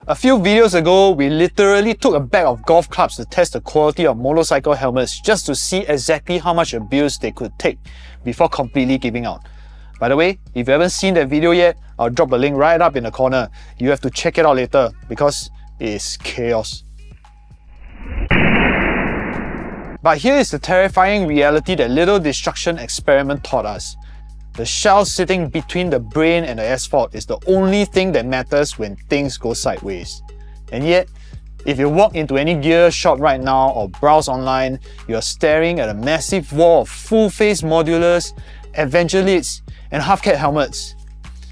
A few videos ago, we literally took a bag of golf clubs to test the quality of motorcycle helmets just to see exactly how much abuse they could take before completely giving out. By the way, if you haven't seen that video yet, I'll drop a link right up in the corner. You have to check it out later because it is chaos. But here is the terrifying reality that little destruction experiment taught us. The shell sitting between the brain and the asphalt is the only thing that matters when things go sideways. And yet, if you walk into any gear shop right now or browse online, you are staring at a massive wall of full-face modulars, adventure lids, and half-cat helmets.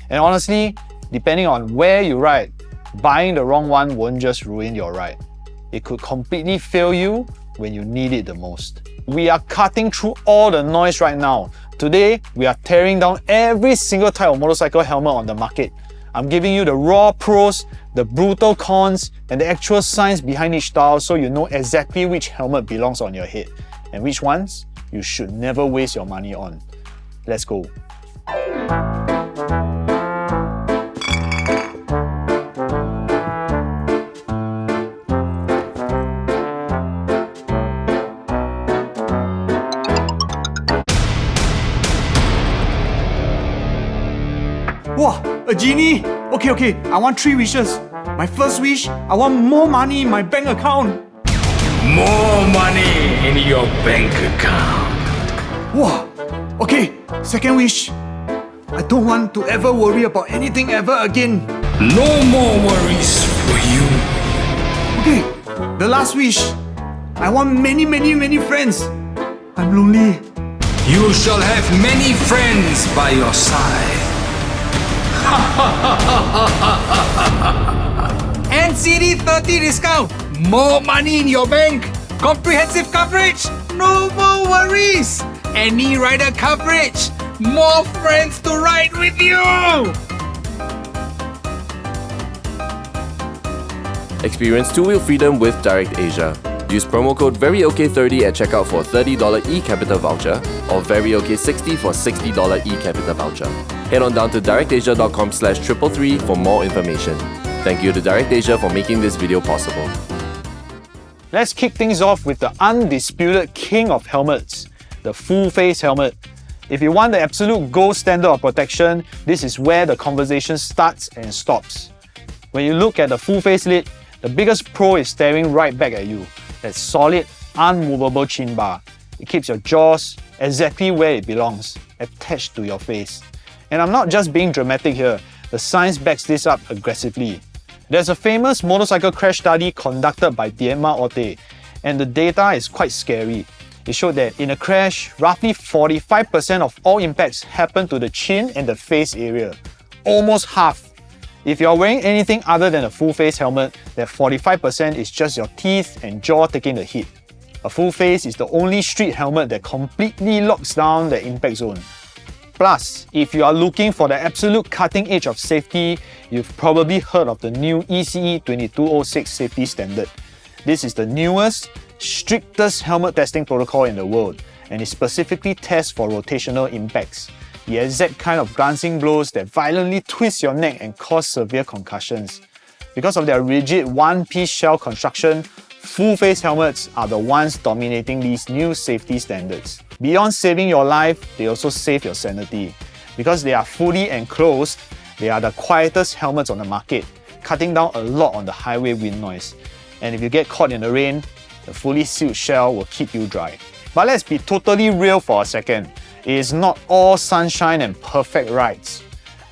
And honestly, depending on where you ride, buying the wrong one won't just ruin your ride. It could completely fail you when you need it the most. We are cutting through all the noise right now. Today, we are tearing down every single type of motorcycle helmet on the market. I'm giving you the raw pros, the brutal cons, and the actual science behind each style so you know exactly which helmet belongs on your head and which ones you should never waste your money on. Let's go. Wow, a genie! Okay, I want 3 wishes. My first wish, I want more money in my bank account. More money in your bank account. Wow, okay, second wish, I don't want to ever worry about anything ever again. No more worries for you. Okay, the last wish, I want many friends. I'm lonely. You shall have many friends by your side. NCD 30 discount. More money in your bank. Comprehensive coverage. No more worries. Any rider coverage. More friends to ride with you. Experience two-wheel freedom with DirectAsia. Use promo code VERYOK30 at checkout for $30 eCapital voucher or VERYOK60 for $60 eCapital voucher. Head on down to directasia.com/333 for more information. Thank you to DirectAsia for making this video possible. Let's kick things off with the undisputed king of helmets, the full-face helmet. If you want the absolute gold standard of protection, this is where the conversation starts and stops. When you look at the full-face lid, the biggest pro is staring right back at you. That solid, unmovable chin bar. It keeps your jaws exactly where it belongs, attached to your face. And I'm not just being dramatic here, the science backs this up aggressively. There's a famous motorcycle crash study conducted by Dietmar Otte, and the data is quite scary. It showed that in a crash, roughly 45% of all impacts happen to the chin and the face area. Almost half. If you're wearing anything other than a full-face helmet, that 45% is just your teeth and jaw taking the hit. A full face is the only street helmet that completely locks down the impact zone. Plus, if you are looking for the absolute cutting edge of safety, you've probably heard of the new ECE 2206 safety standard. This is the newest, strictest helmet testing protocol in the world, and it specifically tests for rotational impacts. The exact kind of glancing blows that violently twist your neck and cause severe concussions. Because of their rigid one-piece shell construction, full-face helmets are the ones dominating these new safety standards. Beyond saving your life, they also save your sanity. Because they are fully enclosed, they are the quietest helmets on the market, cutting down a lot on the highway wind noise. And if you get caught in the rain, the fully sealed shell will keep you dry. But let's be totally real for a second. It is not all sunshine and perfect rides.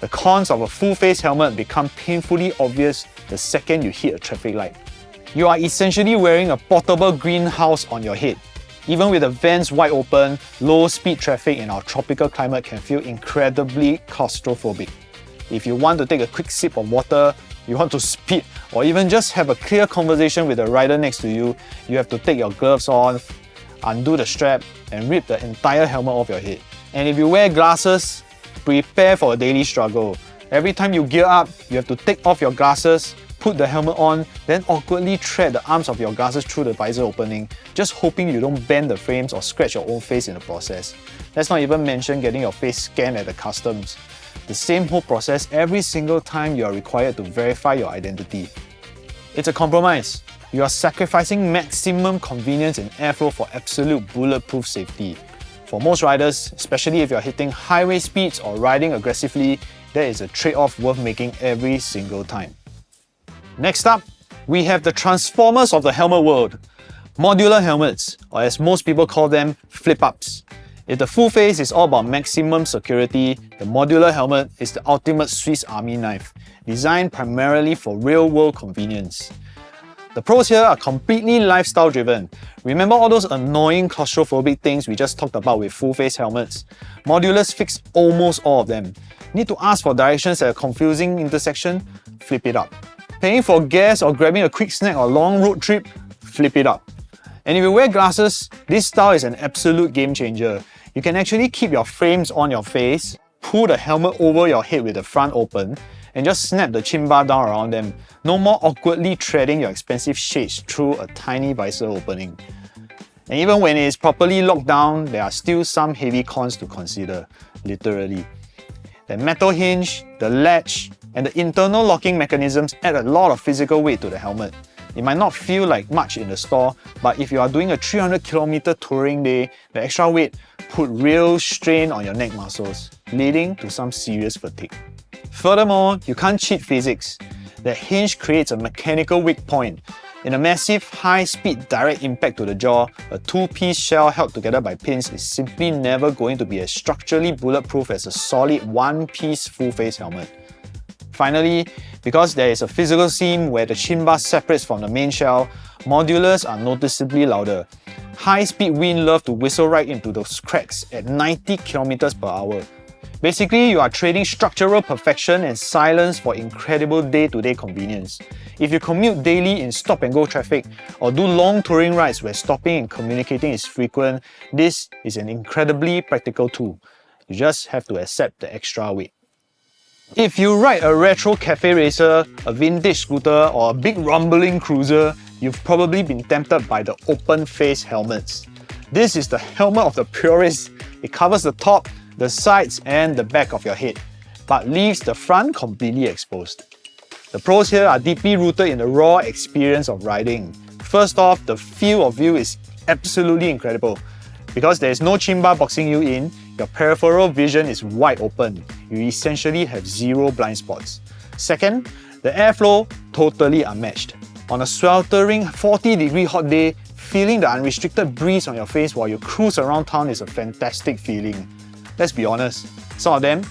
The cons of a full-face helmet become painfully obvious the second you hit a traffic light. You are essentially wearing a portable greenhouse on your head. Even with the vents wide open, low-speed traffic in our tropical climate can feel incredibly claustrophobic. If you want to take a quick sip of water, you want to speed, or even just have a clear conversation with the rider next to you, you have to take your gloves off, undo the strap, and rip the entire helmet off your head. And if you wear glasses, prepare for a daily struggle. Every time you gear up, you have to take off your glasses, put the helmet on, then awkwardly thread the arms of your glasses through the visor opening, just hoping you don't bend the frames or scratch your own face in the process. Let's not even mention getting your face scanned at the customs. The same whole process every single time you are required to verify your identity. It's a compromise. You are sacrificing maximum convenience and airflow for absolute bulletproof safety. For most riders, especially if you're hitting highway speeds or riding aggressively, there is a trade-off worth making every single time. Next up, we have the transformers of the helmet world. Modular helmets, or as most people call them, flip-ups. If the full face is all about maximum security, the modular helmet is the ultimate Swiss Army knife, designed primarily for real-world convenience. The pros here are completely lifestyle driven. Remember all those annoying claustrophobic things we just talked about with full-face helmets? Modulars fix almost all of them. Need to ask for directions at a confusing intersection? Flip it up. Paying for gas or grabbing a quick snack or long road trip? Flip it up. And if you wear glasses, this style is an absolute game changer. You can actually keep your frames on your face, pull the helmet over your head with the front open, and just snap the chin bar down around them. No more awkwardly threading your expensive shades through a tiny visor opening. And even when it is properly locked down, there are still some heavy cons to consider, literally. The metal hinge, the latch, and the internal locking mechanisms add a lot of physical weight to the helmet. It might not feel like much in the store, but if you are doing a 300km touring day, the extra weight put real strain on your neck muscles, leading to some serious fatigue. Furthermore, you can't cheat physics. The hinge creates a mechanical weak point. In a massive, high-speed direct impact to the jaw, a two-piece shell held together by pins is simply never going to be as structurally bulletproof as a solid one-piece full-face helmet. Finally, because there is a physical seam where the chin bar separates from the main shell, modulars are noticeably louder. High-speed wind love to whistle right into those cracks at 90km/h. Basically, you are trading structural perfection and silence for incredible day-to-day convenience. If you commute daily in stop-and-go traffic or do long touring rides where stopping and communicating is frequent, this is an incredibly practical tool. You just have to accept the extra weight. If you ride a retro cafe racer, a vintage scooter, or a big rumbling cruiser, you've probably been tempted by the open-face helmets. This is the helmet of the purist. It covers the top, the sides, and the back of your head, but leaves the front completely exposed. The pros here are deeply rooted in the raw experience of riding. First off, the field of view is absolutely incredible. Because there is no chin bar boxing you in, your peripheral vision is wide open. You essentially have zero blind spots. Second, the airflow totally unmatched. On a sweltering 40-degree hot day, feeling the unrestricted breeze on your face while you cruise around town is a fantastic feeling. Let's be honest, some of them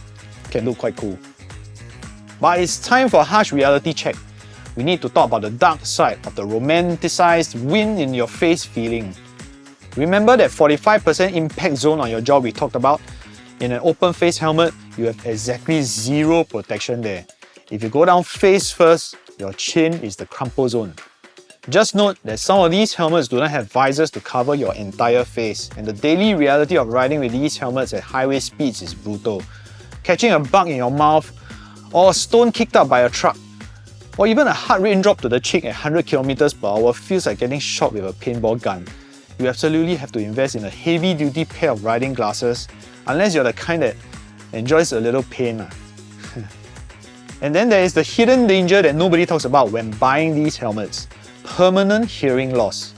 can look quite cool. But it's time for a harsh reality check. We need to talk about the dark side of the romanticized wind-in-your-face feeling. Remember that 45% impact zone on your jaw we talked about? In an open face helmet, you have exactly zero protection there. If you go down face first, your chin is the crumple zone. Just note that some of these helmets do not have visors to cover your entire face, and the daily reality of riding with these helmets at highway speeds is brutal. Catching a bug in your mouth, or a stone kicked up by a truck, or even a hard raindrop to the cheek at 100km/h feels like getting shot with a paintball gun. You absolutely have to invest in a heavy-duty pair of riding glasses, unless you're the kind that enjoys a little pain. And then there is the hidden danger that nobody talks about when buying these helmets: permanent hearing loss.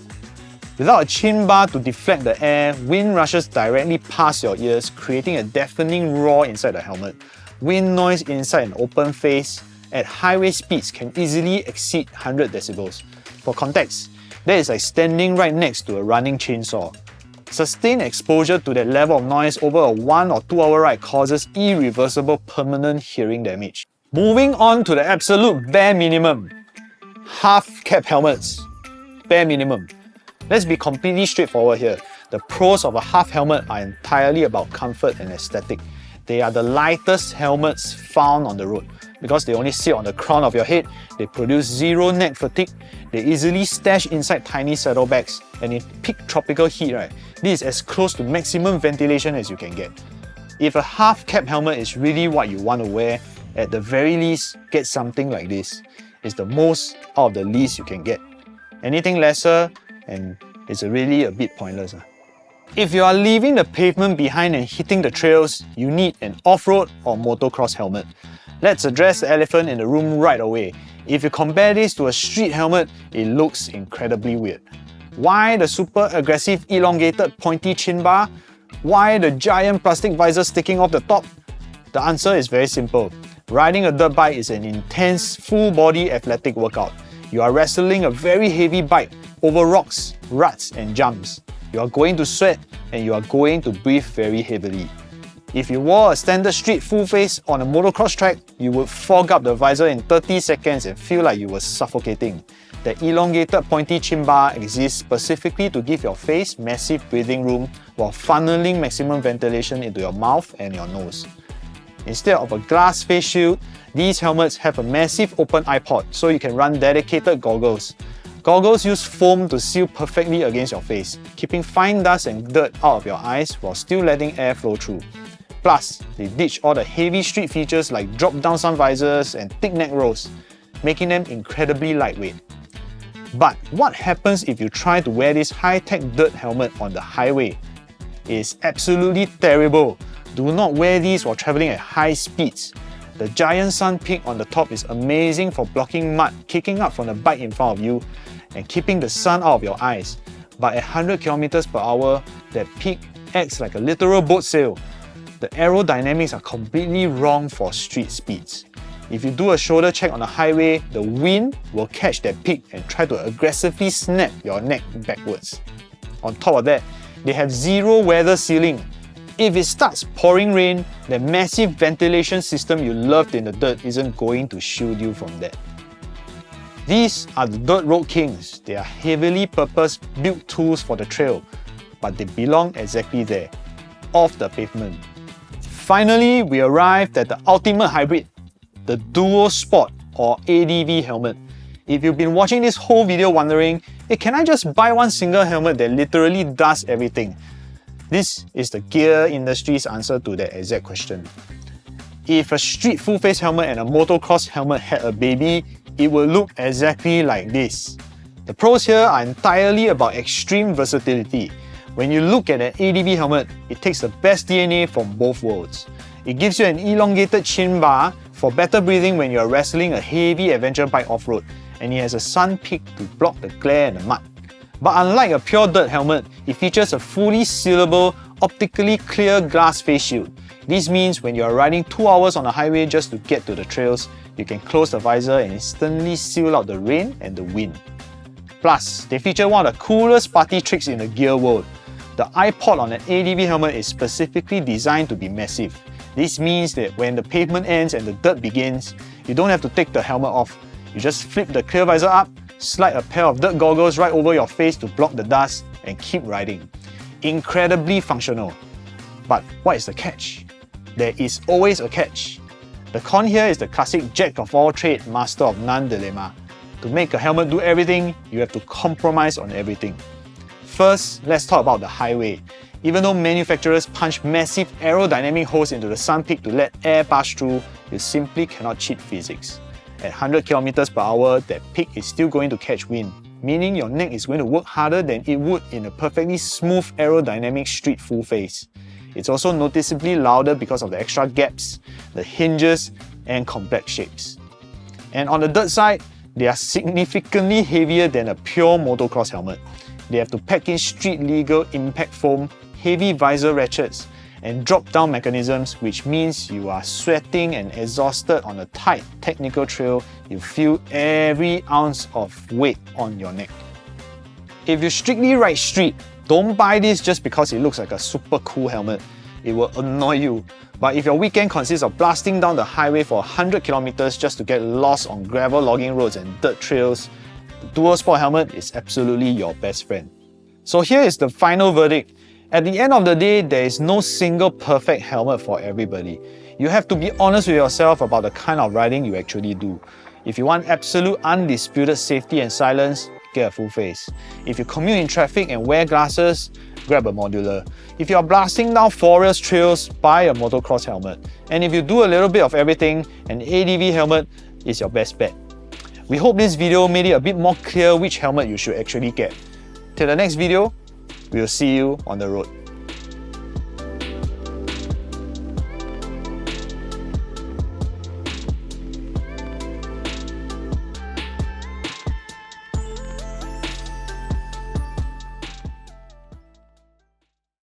Without a chin bar to deflect the air, wind rushes directly past your ears, creating a deafening roar inside the helmet. Wind noise inside an open face at highway speeds can easily exceed 100 decibels. For context, that is like standing right next to a running chainsaw. Sustained exposure to that level of noise over a 1 or 2 hour ride causes irreversible permanent hearing damage. Moving on to the absolute bare minimum. Half cap helmets. Bare minimum. Let's be completely straightforward here. The pros of a half helmet are entirely about comfort and aesthetic. They are the lightest helmets found on the road. Because they only sit on the crown of your head, they produce zero neck fatigue, they easily stash inside tiny saddlebags, and in peak tropical heat, this is as close to maximum ventilation as you can get. If a half cap helmet is really what you want to wear, at the very least, get something like this. It's the most out of the least you can get. Anything lesser, and it's really a bit pointless. If you are leaving the pavement behind and hitting the trails, you need an off-road or motocross helmet. Let's address the elephant in the room right away. If you compare this to a street helmet, it looks incredibly weird. Why the super aggressive elongated pointy chin bar? Why the giant plastic visor sticking off the top? The answer is very simple. Riding a dirt bike is an intense, full-body athletic workout. You are wrestling a very heavy bike over rocks, ruts and jumps. You are going to sweat and you are going to breathe very heavily. If you wore a standard street full face on a motocross track, you would fog up the visor in 30 seconds and feel like you were suffocating. The elongated pointy chin bar exists specifically to give your face massive breathing room while funneling maximum ventilation into your mouth and your nose. Instead of a glass face shield, these helmets have a massive open eye pod so you can run dedicated goggles. Goggles use foam to seal perfectly against your face, keeping fine dust and dirt out of your eyes while still letting air flow through. Plus, they ditch all the heavy street features like drop-down sun visors and thick neck rolls, making them incredibly lightweight. But what happens if you try to wear this high-tech dirt helmet on the highway? It's absolutely terrible. Do not wear these while traveling at high speeds. The giant sun peak on the top is amazing for blocking mud kicking up from the bike in front of you and keeping the sun out of your eyes. But at 100 km per hour, that peak acts like a literal boat sail. The aerodynamics are completely wrong for street speeds. If you do a shoulder check on the highway, the wind will catch that peak and try to aggressively snap your neck backwards. On top of that, they have zero weather sealing. If it starts pouring rain, the massive ventilation system you loved in the dirt isn't going to shield you from that. These are the Dirt Road Kings. They are heavily purpose-built tools for the trail, but they belong exactly there, off the pavement. Finally, we arrived at the ultimate hybrid, the Duo Sport or ADV helmet. If you've been watching this whole video wondering, hey, can I just buy one single helmet that literally does everything? This is the gear industry's answer to that exact question. If a street full-face helmet and a motocross helmet had a baby, it would look exactly like this. The pros here are entirely about extreme versatility. When you look at an ADV helmet, it takes the best DNA from both worlds. It gives you an elongated chin bar for better breathing when you are wrestling a heavy adventure bike off-road, and it has a sun peak to block the glare and the mud. But unlike a pure dirt helmet, it features a fully sealable, optically clear glass face shield. This means when you are riding 2 hours on the highway just to get to the trails, you can close the visor and instantly seal out the rain and the wind. Plus, they feature one of the coolest party tricks in the gear world. The iPod on an ADV helmet is specifically designed to be massive. This means that when the pavement ends and the dirt begins, you don't have to take the helmet off. You just flip the clear visor up, slide a pair of dirt goggles right over your face to block the dust, and keep riding. Incredibly functional. But what is the catch? There is always a catch. The con here is the classic jack of all trades, master of none dilemma. To make a helmet do everything, you have to compromise on everything. First, let's talk about the highway. Even though manufacturers punch massive aerodynamic holes into the sun peak to let air pass through, you simply cannot cheat physics. At 100 km per hour, that peak is still going to catch wind, meaning your neck is going to work harder than it would in a perfectly smooth aerodynamic street full face. It's also noticeably louder because of the extra gaps, the hinges, and complex shapes. And on the dirt side, they are significantly heavier than a pure motocross helmet. They have to pack in street-legal impact foam, heavy visor ratchets, and drop-down mechanisms, which means you are sweating and exhausted on a tight technical trail. You feel every ounce of weight on your neck. If you strictly ride street, don't buy this just because it looks like a super cool helmet. It will annoy you. But if your weekend consists of blasting down the highway for 100 kilometers just to get lost on gravel logging roads and dirt trails, the Duo Sport helmet is absolutely your best friend. So here is the final verdict. At the end of the day, there is no single perfect helmet for everybody. You have to be honest with yourself about the kind of riding you actually do. If you want absolute undisputed safety and silence, get a full face. If you commute in traffic and wear glasses, grab a Modular. If you are blasting down forest trails, buy a motocross helmet. And if you do a little bit of everything, an ADV helmet is your best bet. We hope this video made it a bit more clear which helmet you should actually get. Till the next video, we'll see you on the road.